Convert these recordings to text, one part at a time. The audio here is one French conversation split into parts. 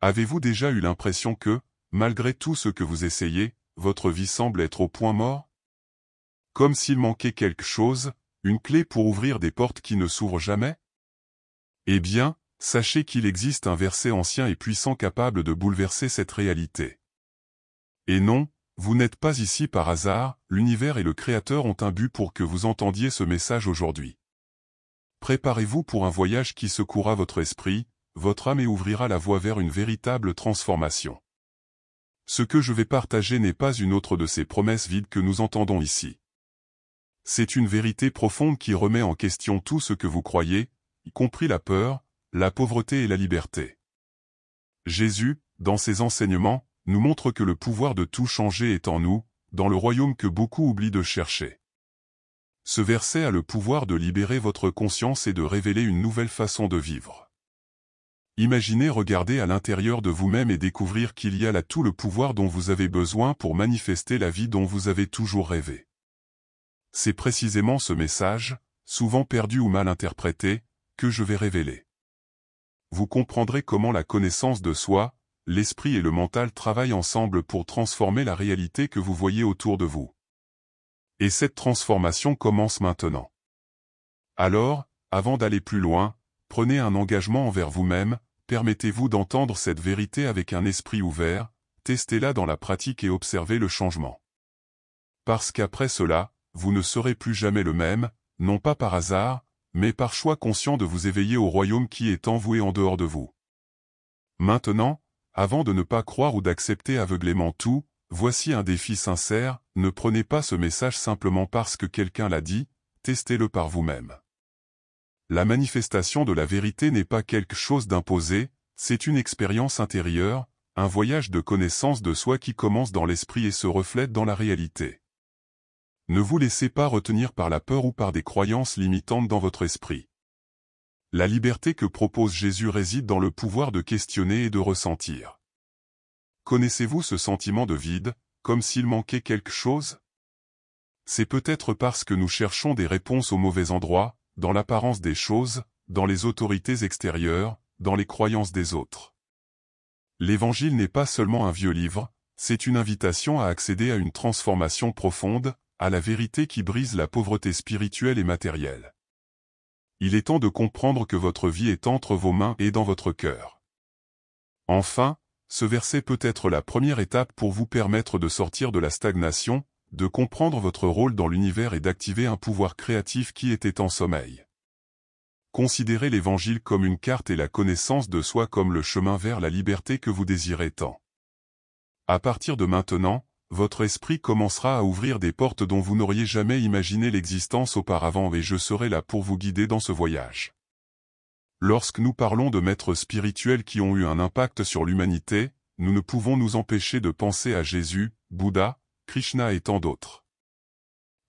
Avez-vous déjà eu l'impression que, malgré tout ce que vous essayez, votre vie semble être au point mort? Comme s'il manquait quelque chose, une clé pour ouvrir des portes qui ne s'ouvrent jamais? Eh bien, sachez qu'il existe un verset ancien et puissant capable de bouleverser cette réalité. Et non, vous n'êtes pas ici par hasard, l'univers et le Créateur ont un but pour que vous entendiez ce message aujourd'hui. Préparez-vous pour un voyage qui secouera votre esprit, votre âme et ouvrira la voie vers une véritable transformation. Ce que je vais partager n'est pas une autre de ces promesses vides que nous entendons ici. C'est une vérité profonde qui remet en question tout ce que vous croyez, y compris la peur, la pauvreté et la liberté. Jésus, dans ses enseignements, nous montre que le pouvoir de tout changer est en nous, dans le royaume que beaucoup oublient de chercher. Ce verset a le pouvoir de libérer votre conscience et de révéler une nouvelle façon de vivre. Imaginez regarder à l'intérieur de vous-même et découvrir qu'il y a là tout le pouvoir dont vous avez besoin pour manifester la vie dont vous avez toujours rêvé. C'est précisément ce message, souvent perdu ou mal interprété, que je vais révéler. Vous comprendrez comment la connaissance de soi, l'esprit et le mental travaillent ensemble pour transformer la réalité que vous voyez autour de vous. Et cette transformation commence maintenant. Alors, avant d'aller plus loin, prenez un engagement envers vous-même, permettez-vous d'entendre cette vérité avec un esprit ouvert, testez-la dans la pratique et observez le changement. Parce qu'après cela, vous ne serez plus jamais le même, non pas par hasard, mais par choix conscient de vous éveiller au royaume qui est envoué en dehors de vous. Maintenant, avant de ne pas croire ou d'accepter aveuglément tout, voici un défi sincère, ne prenez pas ce message simplement parce que quelqu'un l'a dit, testez-le par vous-même. La manifestation de la vérité n'est pas quelque chose d'imposé, c'est une expérience intérieure, un voyage de connaissance de soi qui commence dans l'esprit et se reflète dans la réalité. Ne vous laissez pas retenir par la peur ou par des croyances limitantes dans votre esprit. La liberté que propose Jésus réside dans le pouvoir de questionner et de ressentir. Connaissez-vous ce sentiment de vide, comme s'il manquait quelque chose? C'est peut-être parce que nous cherchons des réponses au mauvais endroit, dans l'apparence des choses, dans les autorités extérieures, dans les croyances des autres. L'Évangile n'est pas seulement un vieux livre, c'est une invitation à accéder à une transformation profonde, à la vérité qui brise la pauvreté spirituelle et matérielle. Il est temps de comprendre que votre vie est entre vos mains et dans votre cœur. Enfin, ce verset peut être la première étape pour vous permettre de sortir de la stagnation, de comprendre votre rôle dans l'univers et d'activer un pouvoir créatif qui était en sommeil. Considérez l'Évangile comme une carte et la connaissance de soi comme le chemin vers la liberté que vous désirez tant. À partir de maintenant, votre esprit commencera à ouvrir des portes dont vous n'auriez jamais imaginé l'existence auparavant et je serai là pour vous guider dans ce voyage. Lorsque nous parlons de maîtres spirituels qui ont eu un impact sur l'humanité, nous ne pouvons nous empêcher de penser à Jésus, Bouddha, Krishna et tant d'autres.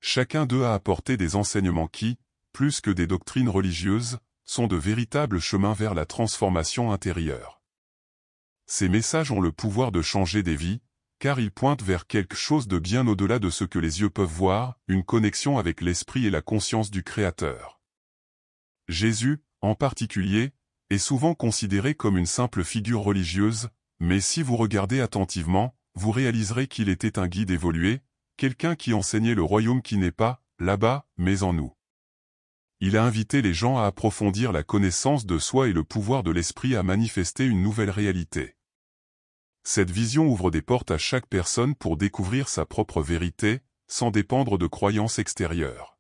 Chacun d'eux a apporté des enseignements qui, plus que des doctrines religieuses, sont de véritables chemins vers la transformation intérieure. Ces messages ont le pouvoir de changer des vies, car ils pointent vers quelque chose de bien au-delà de ce que les yeux peuvent voir, une connexion avec l'esprit et la conscience du Créateur. Jésus, en particulier, est souvent considéré comme une simple figure religieuse, mais si vous regardez attentivement, vous réaliserez qu'il était un guide évolué, quelqu'un qui enseignait le royaume qui n'est pas, là-bas, mais en nous. Il a invité les gens à approfondir la connaissance de soi et le pouvoir de l'esprit à manifester une nouvelle réalité. Cette vision ouvre des portes à chaque personne pour découvrir sa propre vérité, sans dépendre de croyances extérieures.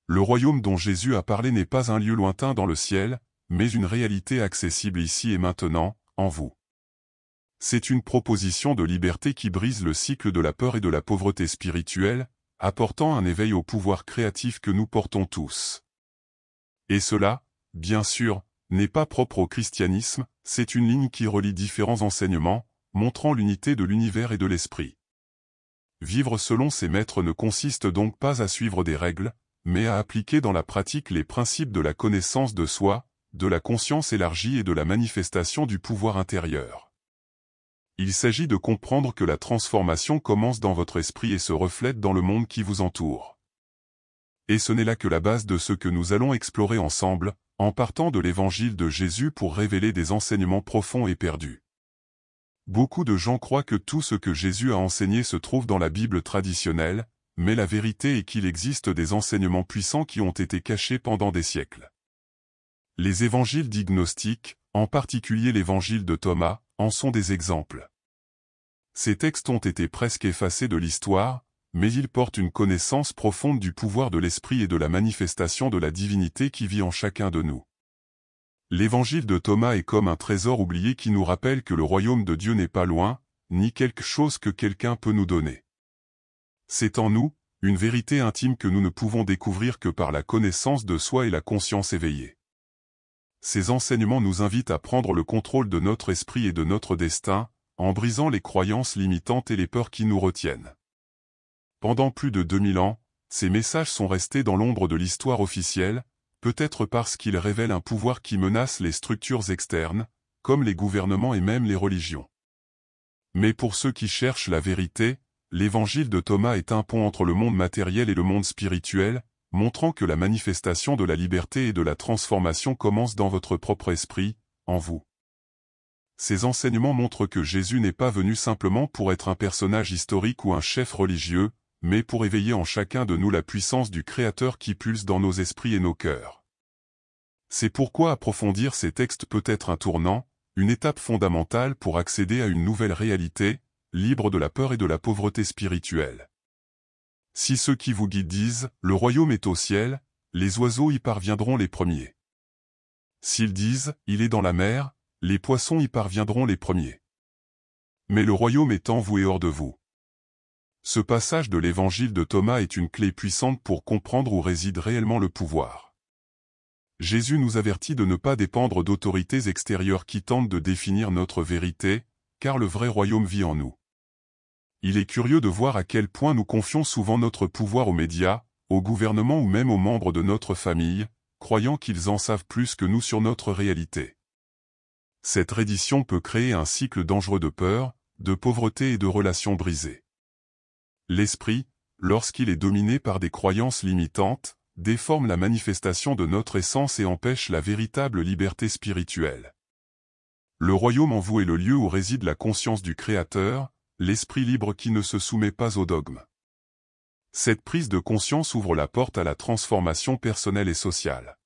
Le royaume dont Jésus a parlé n'est pas un lieu lointain dans le ciel, mais une réalité accessible ici et maintenant, en vous. C'est une proposition de liberté qui brise le cycle de la peur et de la pauvreté spirituelle, apportant un éveil au pouvoir créatif que nous portons tous. Et cela, bien sûr, n'est pas propre au christianisme, c'est une ligne qui relie différents enseignements, montrant l'unité de l'univers et de l'esprit. Vivre selon ces maîtres ne consiste donc pas à suivre des règles, mais à appliquer dans la pratique les principes de la connaissance de soi, de la conscience élargie et de la manifestation du pouvoir intérieur. Il s'agit de comprendre que la transformation commence dans votre esprit et se reflète dans le monde qui vous entoure. Et ce n'est là que la base de ce que nous allons explorer ensemble, en partant de l'Évangile de Jésus pour révéler des enseignements profonds et perdus. Beaucoup de gens croient que tout ce que Jésus a enseigné se trouve dans la Bible traditionnelle, mais la vérité est qu'il existe des enseignements puissants qui ont été cachés pendant des siècles. Les évangiles dits gnostiques, en particulier l'évangile de Thomas, en sont des exemples. Ces textes ont été presque effacés de l'histoire, mais ils portent une connaissance profonde du pouvoir de l'Esprit et de la manifestation de la divinité qui vit en chacun de nous. L'évangile de Thomas est comme un trésor oublié qui nous rappelle que le royaume de Dieu n'est pas loin, ni quelque chose que quelqu'un peut nous donner. C'est en nous, une vérité intime que nous ne pouvons découvrir que par la connaissance de soi et la conscience éveillée. Ces enseignements nous invitent à prendre le contrôle de notre esprit et de notre destin, en brisant les croyances limitantes et les peurs qui nous retiennent. Pendant plus de 2000 ans, ces messages sont restés dans l'ombre de l'histoire officielle, peut-être parce qu'ils révèlent un pouvoir qui menace les structures externes, comme les gouvernements et même les religions. Mais pour ceux qui cherchent la vérité, l'évangile de Thomas est un pont entre le monde matériel et le monde spirituel, montrant que la manifestation de la liberté et de la transformation commence dans votre propre esprit, en vous. Ces enseignements montrent que Jésus n'est pas venu simplement pour être un personnage historique ou un chef religieux, mais pour éveiller en chacun de nous la puissance du Créateur qui pulse dans nos esprits et nos cœurs. C'est pourquoi approfondir ces textes peut être un tournant, une étape fondamentale pour accéder à une nouvelle réalité, libre de la peur et de la pauvreté spirituelle. Si ceux qui vous guident disent « Le royaume est au ciel », les oiseaux y parviendront les premiers. S'ils disent « Il est dans la mer », les poissons y parviendront les premiers. Mais le royaume est en vous et hors de vous. Ce passage de l'évangile de Thomas est une clé puissante pour comprendre où réside réellement le pouvoir. Jésus nous avertit de ne pas dépendre d'autorités extérieures qui tentent de définir notre vérité, car le vrai royaume vit en nous. Il est curieux de voir à quel point nous confions souvent notre pouvoir aux médias, au gouvernement ou même aux membres de notre famille, croyant qu'ils en savent plus que nous sur notre réalité. Cette reddition peut créer un cycle dangereux de peur, de pauvreté et de relations brisées. L'esprit, lorsqu'il est dominé par des croyances limitantes, déforme la manifestation de notre essence et empêche la véritable liberté spirituelle. Le royaume en vous est le lieu où réside la conscience du Créateur, l'esprit libre qui ne se soumet pas au dogme. Cette prise de conscience ouvre la porte à la transformation personnelle et sociale.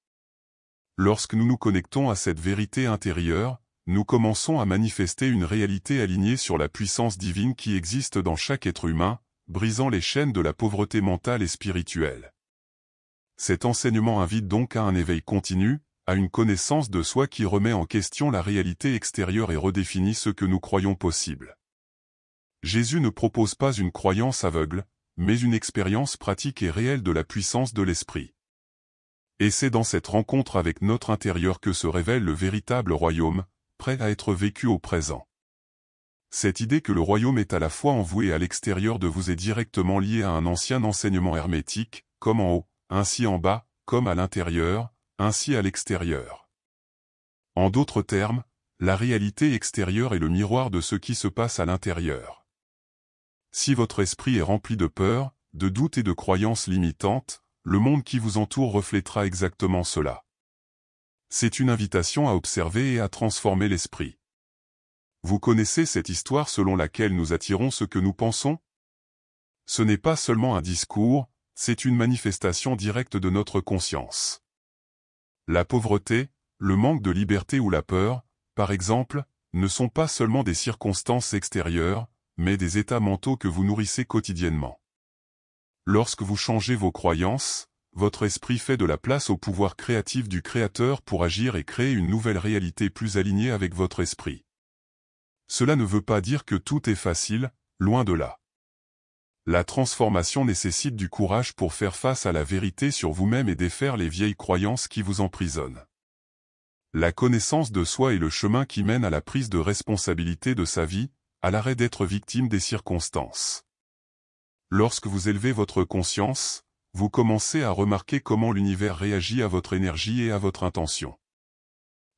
Lorsque nous nous connectons à cette vérité intérieure, nous commençons à manifester une réalité alignée sur la puissance divine qui existe dans chaque être humain, brisant les chaînes de la pauvreté mentale et spirituelle. Cet enseignement invite donc à un éveil continu, à une connaissance de soi qui remet en question la réalité extérieure et redéfinit ce que nous croyons possible. Jésus ne propose pas une croyance aveugle, mais une expérience pratique et réelle de la puissance de l'esprit. Et c'est dans cette rencontre avec notre intérieur que se révèle le véritable royaume, prêt à être vécu au présent. Cette idée que le royaume est à la fois en vous et à l'extérieur de vous est directement liée à un ancien enseignement hermétique, comme en haut, ainsi en bas, comme à l'intérieur, ainsi à l'extérieur. En d'autres termes, la réalité extérieure est le miroir de ce qui se passe à l'intérieur. Si votre esprit est rempli de peur, de doutes et de croyances limitantes, le monde qui vous entoure reflètera exactement cela. C'est une invitation à observer et à transformer l'esprit. Vous connaissez cette histoire selon laquelle nous attirons ce que nous pensons? Ce n'est pas seulement un discours, c'est une manifestation directe de notre conscience. La pauvreté, le manque de liberté ou la peur, par exemple, ne sont pas seulement des circonstances extérieures, mais des états mentaux que vous nourrissez quotidiennement. Lorsque vous changez vos croyances, votre esprit fait de la place au pouvoir créatif du Créateur pour agir et créer une nouvelle réalité plus alignée avec votre esprit. Cela ne veut pas dire que tout est facile, loin de là. La transformation nécessite du courage pour faire face à la vérité sur vous-même et défaire les vieilles croyances qui vous emprisonnent. La connaissance de soi est le chemin qui mène à la prise de responsabilité de sa vie, à l'arrêt d'être victime des circonstances. Lorsque vous élevez votre conscience, vous commencez à remarquer comment l'univers réagit à votre énergie et à votre intention.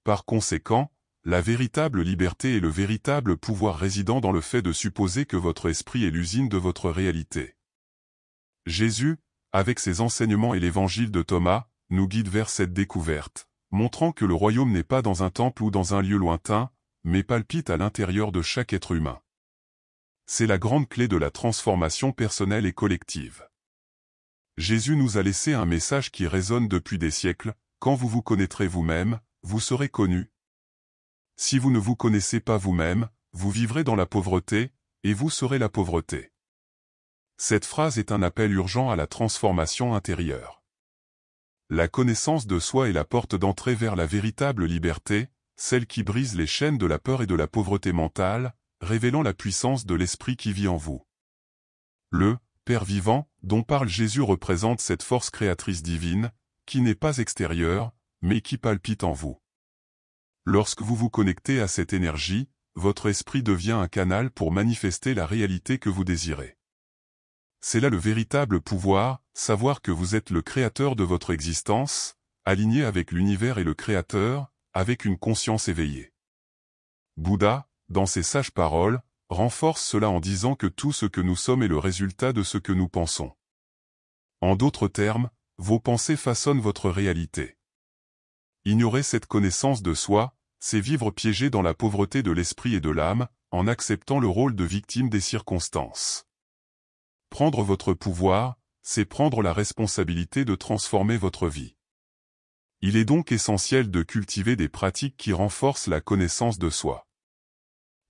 Par conséquent, la véritable liberté et le véritable pouvoir résident dans le fait de supposer que votre esprit est l'usine de votre réalité. Jésus, avec ses enseignements et l'évangile de Thomas, nous guide vers cette découverte, montrant que le royaume n'est pas dans un temple ou dans un lieu lointain, mais palpite à l'intérieur de chaque être humain. C'est la grande clé de la transformation personnelle et collective. Jésus nous a laissé un message qui résonne depuis des siècles: quand vous vous connaîtrez vous-même, vous serez connus. Si vous ne vous connaissez pas vous-même, vous vivrez dans la pauvreté, et vous serez la pauvreté. Cette phrase est un appel urgent à la transformation intérieure. La connaissance de soi est la porte d'entrée vers la véritable liberté, celle qui brise les chaînes de la peur et de la pauvreté mentale, révélant la puissance de l'esprit qui vit en vous. Le Père vivant, dont parle Jésus, représente cette force créatrice divine, qui n'est pas extérieure, mais qui palpite en vous. Lorsque vous vous connectez à cette énergie, votre esprit devient un canal pour manifester la réalité que vous désirez. C'est là le véritable pouvoir, savoir que vous êtes le créateur de votre existence, aligné avec l'univers et le créateur, avec une conscience éveillée. Bouddha, dans ses sages paroles, renforce cela en disant que tout ce que nous sommes est le résultat de ce que nous pensons. En d'autres termes, vos pensées façonnent votre réalité. Ignorer cette connaissance de soi, c'est vivre piégé dans la pauvreté de l'esprit et de l'âme, en acceptant le rôle de victime des circonstances. Prendre votre pouvoir, c'est prendre la responsabilité de transformer votre vie. Il est donc essentiel de cultiver des pratiques qui renforcent la connaissance de soi.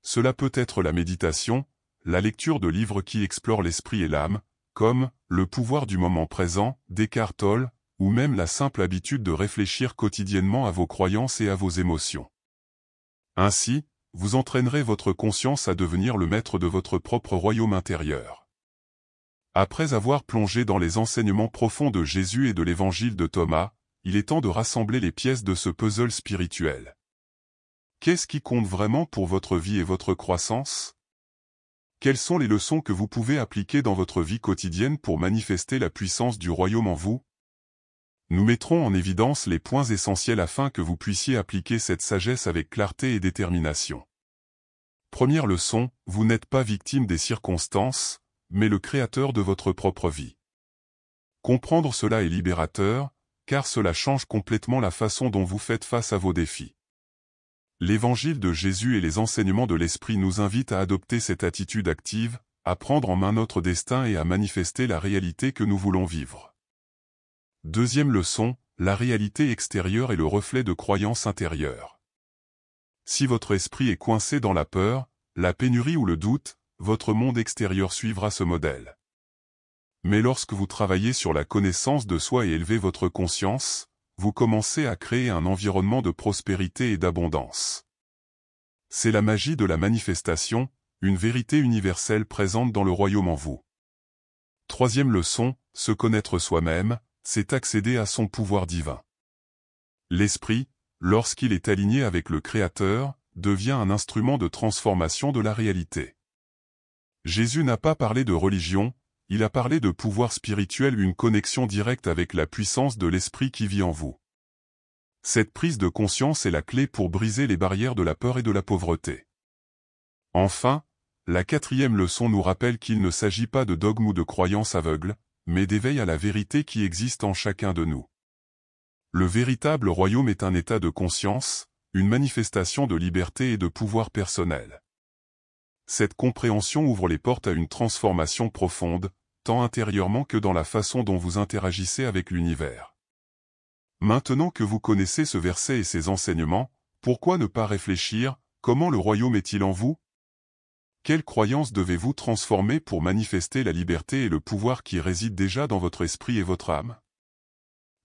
Cela peut être la méditation, la lecture de livres qui explorent l'esprit et l'âme, comme « Le pouvoir du moment présent » d'Eckhart Tolle, ou même la simple habitude de réfléchir quotidiennement à vos croyances et à vos émotions. Ainsi, vous entraînerez votre conscience à devenir le maître de votre propre royaume intérieur. Après avoir plongé dans les enseignements profonds de Jésus et de l'évangile de Thomas, il est temps de rassembler les pièces de ce puzzle spirituel. Qu'est-ce qui compte vraiment pour votre vie et votre croissance? Quelles sont les leçons que vous pouvez appliquer dans votre vie quotidienne pour manifester la puissance du royaume en vous? Nous mettrons en évidence les points essentiels afin que vous puissiez appliquer cette sagesse avec clarté et détermination. Première leçon, vous n'êtes pas victime des circonstances, mais le créateur de votre propre vie. Comprendre cela est libérateur, car cela change complètement la façon dont vous faites face à vos défis. L'évangile de Jésus et les enseignements de l'Esprit nous invitent à adopter cette attitude active, à prendre en main notre destin et à manifester la réalité que nous voulons vivre. Deuxième leçon, la réalité extérieure est le reflet de croyances intérieures. Si votre esprit est coincé dans la peur, la pénurie ou le doute, votre monde extérieur suivra ce modèle. Mais lorsque vous travaillez sur la connaissance de soi et élevez votre conscience, vous commencez à créer un environnement de prospérité et d'abondance. C'est la magie de la manifestation, une vérité universelle présente dans le royaume en vous. Troisième leçon, se connaître soi-même, c'est accéder à son pouvoir divin. L'esprit, lorsqu'il est aligné avec le Créateur, devient un instrument de transformation de la réalité. Jésus n'a pas parlé de religion, il a parlé de pouvoir spirituel, une connexion directe avec la puissance de l'esprit qui vit en vous. Cette prise de conscience est la clé pour briser les barrières de la peur et de la pauvreté. Enfin, la quatrième leçon nous rappelle qu'il ne s'agit pas de dogme ou de croyance aveugle, mais d'éveil à la vérité qui existe en chacun de nous. Le véritable royaume est un état de conscience, une manifestation de liberté et de pouvoir personnel. Cette compréhension ouvre les portes à une transformation profonde, tant intérieurement que dans la façon dont vous interagissez avec l'univers. Maintenant que vous connaissez ce verset et ses enseignements, pourquoi ne pas réfléchir, comment le royaume est-il en vous? Quelles croyances devez-vous transformer pour manifester la liberté et le pouvoir qui résident déjà dans votre esprit et votre âme?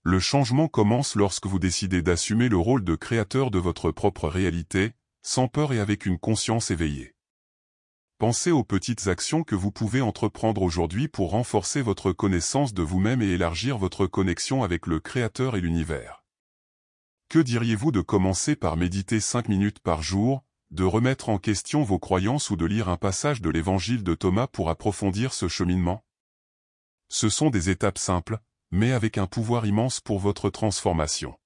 Le changement commence lorsque vous décidez d'assumer le rôle de créateur de votre propre réalité, sans peur et avec une conscience éveillée. Pensez aux petites actions que vous pouvez entreprendre aujourd'hui pour renforcer votre connaissance de vous-même et élargir votre connexion avec le Créateur et l'univers. Que diriez-vous de commencer par méditer 5 minutes par jour, de remettre en question vos croyances ou de lire un passage de l'évangile de Thomas pour approfondir ce cheminement? Ce sont des étapes simples, mais avec un pouvoir immense pour votre transformation.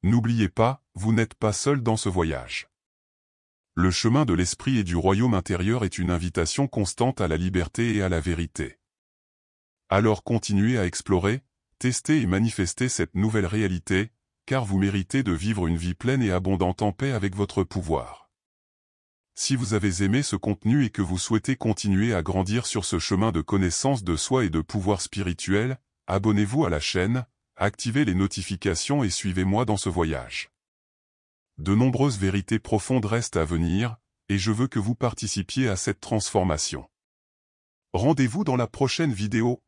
N'oubliez pas, vous n'êtes pas seul dans ce voyage. Le chemin de l'esprit et du royaume intérieur est une invitation constante à la liberté et à la vérité. Alors continuez à explorer, tester et manifester cette nouvelle réalité, car vous méritez de vivre une vie pleine et abondante en paix avec votre pouvoir. Si vous avez aimé ce contenu et que vous souhaitez continuer à grandir sur ce chemin de connaissance de soi et de pouvoir spirituel, abonnez-vous à la chaîne, activez les notifications et suivez-moi dans ce voyage. De nombreuses vérités profondes restent à venir, et je veux que vous participiez à cette transformation. Rendez-vous dans la prochaine vidéo.